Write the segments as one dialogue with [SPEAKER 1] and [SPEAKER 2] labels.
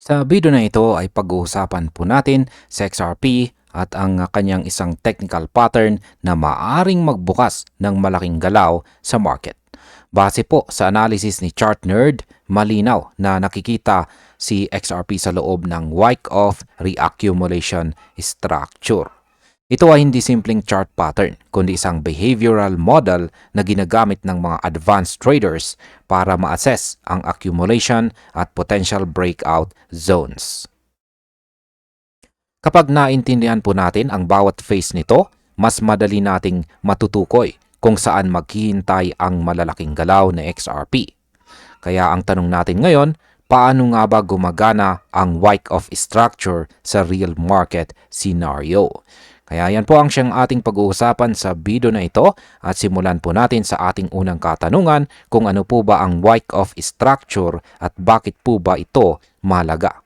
[SPEAKER 1] Sa video na ito ay pag-uusapan po natin sa XRP at ang kanyang isang technical pattern na maaaring magbukas ng malaking galaw sa market. Base po sa analysis ni Chart Nerd, malinaw na nakikita si XRP sa loob ng Wyckoff reaccumulation structure. Ito ay hindi simpleng chart pattern, kundi isang behavioral model na ginagamit ng mga advanced traders para ma-assess ang accumulation at potential breakout zones. Kapag naintindihan po natin ang bawat phase nito, mas madali nating matutukoy kung saan maghihintay ang malalaking galaw na XRP. Kaya ang tanong natin ngayon, paano nga ba gumagana ang Wyckoff structure sa real market scenario? Kaya yan po ang siyang ating pag-uusapan sa video na ito at simulan po natin sa ating unang katanungan kung ano po ba ang Wyckoff structure at bakit po ba ito mahalaga.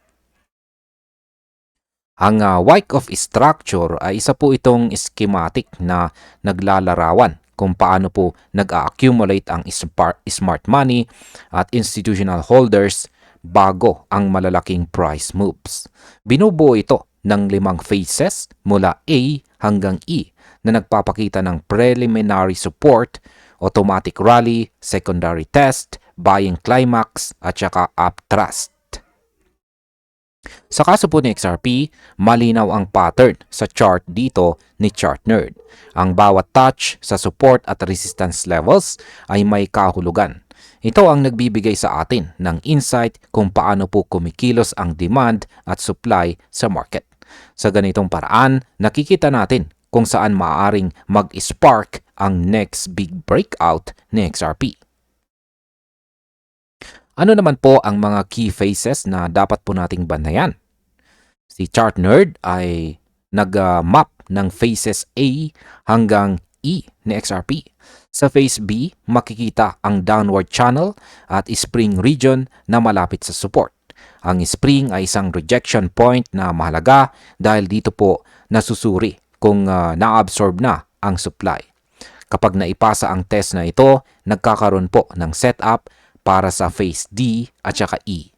[SPEAKER 1] Ang Wyckoff structure ay isa po itong schematic na naglalarawan kung paano po nag-accumulate ang smart money at institutional holders bago ang malalaking price moves. Binubuo ito ng 5 phases mula A hanggang E na nagpapakita ng preliminary support, automatic rally, secondary test, buying climax at saka upthrust. Sa kaso po ni XRP, malinaw ang pattern sa chart dito ni Chart Nerd. Ang bawat touch sa support at resistance levels ay may kahulugan. Ito ang nagbibigay sa atin ng insight kung paano po kumikilos ang demand at supply sa market. Sa ganitong paraan, nakikita natin kung saan maaaring mag-spark ang next big breakout ni XRP. Ano naman po ang mga key phases na dapat po nating bantayan? Si Chart Nerd ay nag-map ng phases A hanggang E ni XRP. Sa phase B, makikita ang downward channel at spring region na malapit sa support. Ang spring ay isang rejection point na mahalaga dahil dito po nasusuri kung na-absorb na ang supply. Kapag naipasa ang test na ito, nagkakaroon po ng setup para sa phase D at saka E.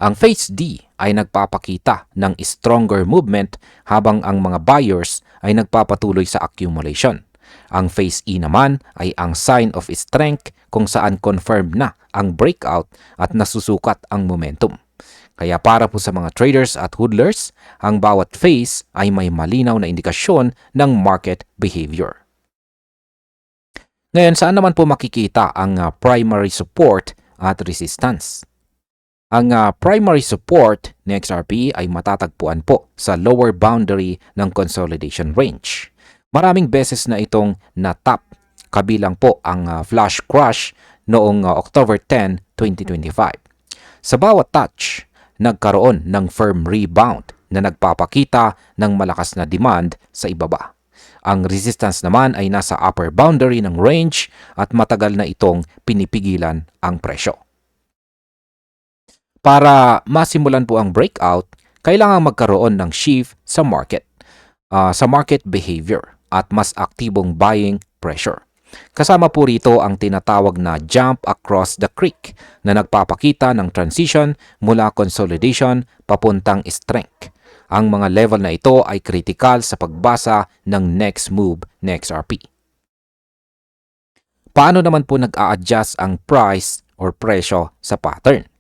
[SPEAKER 1] Ang phase D ay nagpapakita ng stronger movement habang ang mga buyers ay nagpapatuloy sa accumulation. Ang phase E naman ay ang sign of strength kung saan confirmed na ang breakout at nasusukat ang momentum. Kaya para po sa mga traders at hodlers, ang bawat phase ay may malinaw na indikasyon ng market behavior. Ngayon, saan naman po makikita ang primary support at resistance? Ang primary support ni XRP ay matatagpuan po sa lower boundary ng consolidation range. Maraming beses na itong na-tap, kabilang po ang flash crash noong October 10, 2025. Sa bawat touch, nagkaroon ng firm rebound na nagpapakita ng malakas na demand sa ibaba. Ang resistance naman ay nasa upper boundary ng range at matagal na itong pinipigilan ang presyo. Para masimulan po ang breakout, kailangan magkaroon ng shift sa market behavior at mas aktibong buying pressure. Kasama po rito ang tinatawag na jump across the creek na nagpapakita ng transition mula consolidation papuntang strength. Ang mga level na ito ay critical sa pagbasa ng next move ng XRP. Paano naman po nag-a-adjust ang price or presyo sa pattern?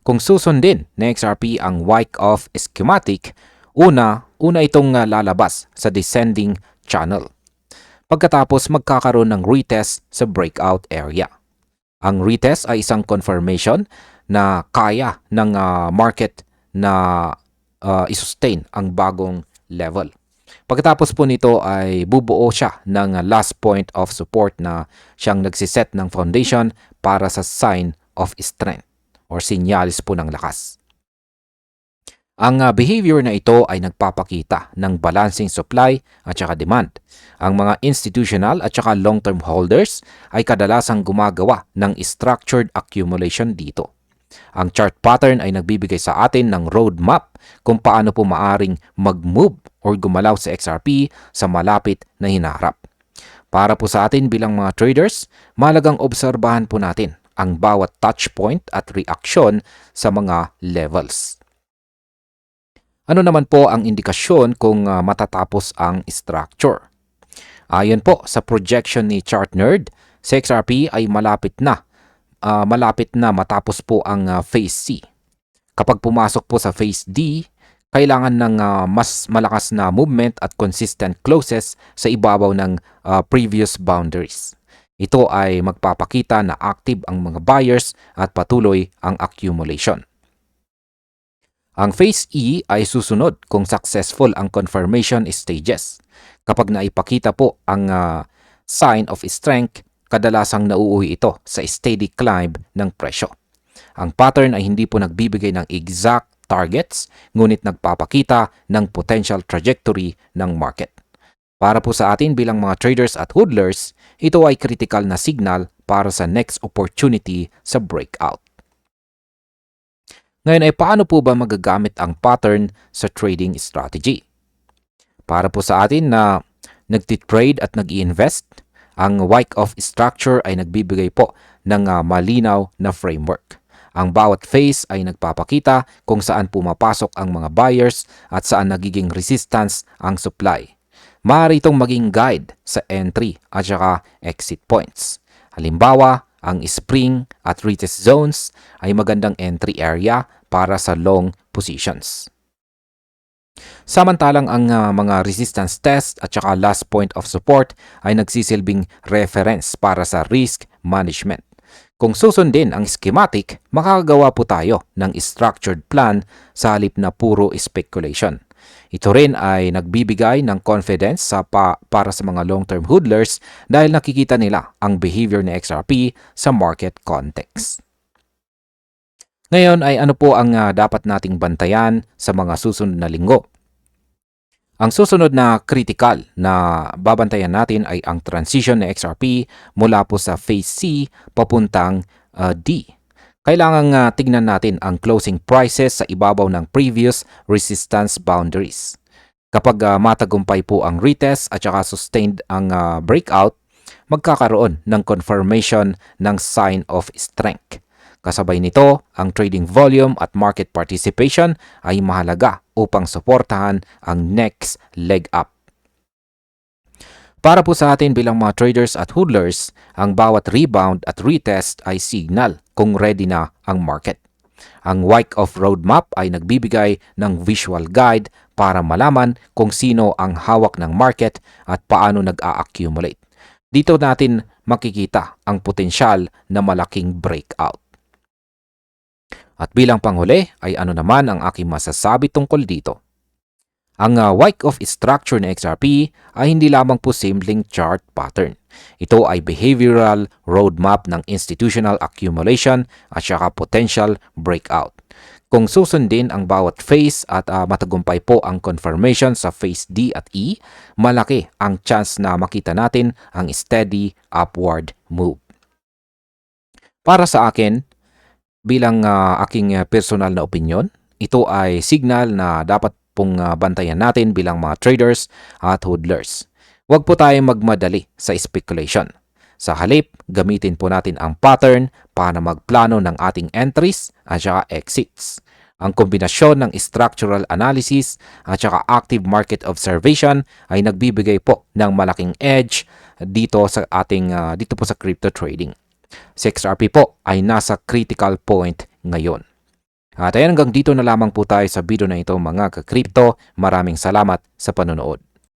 [SPEAKER 1] Kung susundin ng XRP ang Wyckoff schematic, una itong lalabas sa descending channel. Pagkatapos magkakaroon ng retest sa breakout area. Ang retest ay isang confirmation na kaya ng market na i-sustain ang bagong level. Pagkatapos po nito ay bubuo siya ng last point of support na siyang nagsiset ng foundation para sa sign of strength or sinyalis po ng lakas. Ang behavior na ito ay nagpapakita ng balancing supply at saka demand. Ang mga institutional at saka long-term holders ay kadalasang gumagawa ng structured accumulation dito. Ang chart pattern ay nagbibigay sa atin ng roadmap kung paano po maaring mag-move or gumalaw sa XRP sa malapit na hinaharap. Para po sa atin bilang mga traders, mahalagang obserbahan po natin ang bawat touch point at reaksyon sa mga levels. Ano naman po ang indikasyon kung matatapos ang structure? Ayon po sa projection ni ChartNerd, sa XRP ay malapit na matapos po ang Phase C. Kapag pumasok po sa Phase D, kailangan ng mas malakas na movement at consistent closes sa ibabaw ng previous boundaries. Ito ay magpapakita na active ang mga buyers at patuloy ang accumulation. Ang Phase E ay susunod kung successful ang confirmation stages. Kapag naipakita po ang sign of strength, kadalasang nauuwi ito sa steady climb ng presyo. Ang pattern ay hindi po nagbibigay ng exact targets, ngunit nagpapakita ng potential trajectory ng market. Para po sa atin bilang mga traders at hodlers, ito ay critical na signal para sa next opportunity sa breakout. Ngayon ay paano po ba magagamit ang pattern sa trading strategy? Para po sa atin na nagtitrade at nag-i-invest, ang Wyckoff structure ay nagbibigay po ng malinaw na framework. Ang bawat phase ay nagpapakita kung saan pumapasok ang mga buyers at saan nagiging resistance ang supply. Maaari itong maging guide sa entry at saka exit points. Halimbawa, ang spring at retest zones ay magandang entry area para sa long positions. Samantalang ang mga resistance test at saka last point of support ay nagsisilbing reference para sa risk management. Kung susundin ang schematic, makakagawa po tayo ng structured plan sa halip na puro speculation. Ito rin ay nagbibigay ng confidence para sa mga long-term hodlers dahil nakikita nila ang behavior ni XRP sa market context. Ngayon ay ano po ang dapat nating bantayan sa mga susunod na linggo? Ang susunod na critical na babantayan natin ay ang transition ni XRP mula po sa Phase C papuntang D. Kailangang tignan natin ang closing prices sa ibabaw ng previous resistance boundaries. Kapag matagumpay po ang retest at saka sustained ang breakout, magkakaroon ng confirmation ng sign of strength. Kasabay nito, ang trading volume at market participation ay mahalaga upang suportahan ang next leg up. Para po sa atin bilang mga traders at hodlers, ang bawat rebound at retest ay signal kung ready na ang market. Ang Wyckoff roadmap ay nagbibigay ng visual guide para malaman kung sino ang hawak ng market at paano nag-a-accumulate. Dito natin makikita ang potensyal na malaking breakout. At bilang panghuli ay ano naman ang aking masasabi tungkol dito? Ang Wyckoff structure ng XRP ay hindi lamang po simpleng chart pattern. Ito ay behavioral roadmap ng institutional accumulation at saka potential breakout. Kung susundin ang bawat phase at matagumpay po ang confirmation sa phase D at E, malaki ang chance na makita natin ang steady upward move. Para sa akin, bilang aking personal na opinion, ito ay signal na dapat pong bantayan natin bilang mga traders at hodlers. Huwag po tayong magmadali sa speculation. Sa halip, gamitin po natin ang pattern para magplano ng ating entries at saka exits. Ang kombinasyon ng structural analysis at saka active market observation ay nagbibigay po ng malaking edge dito po sa crypto trading. Si XRP po ay nasa critical point ngayon. At ayan, hanggang dito na lamang po tayo sa video na ito mga ka-crypto. Maraming salamat sa panonood.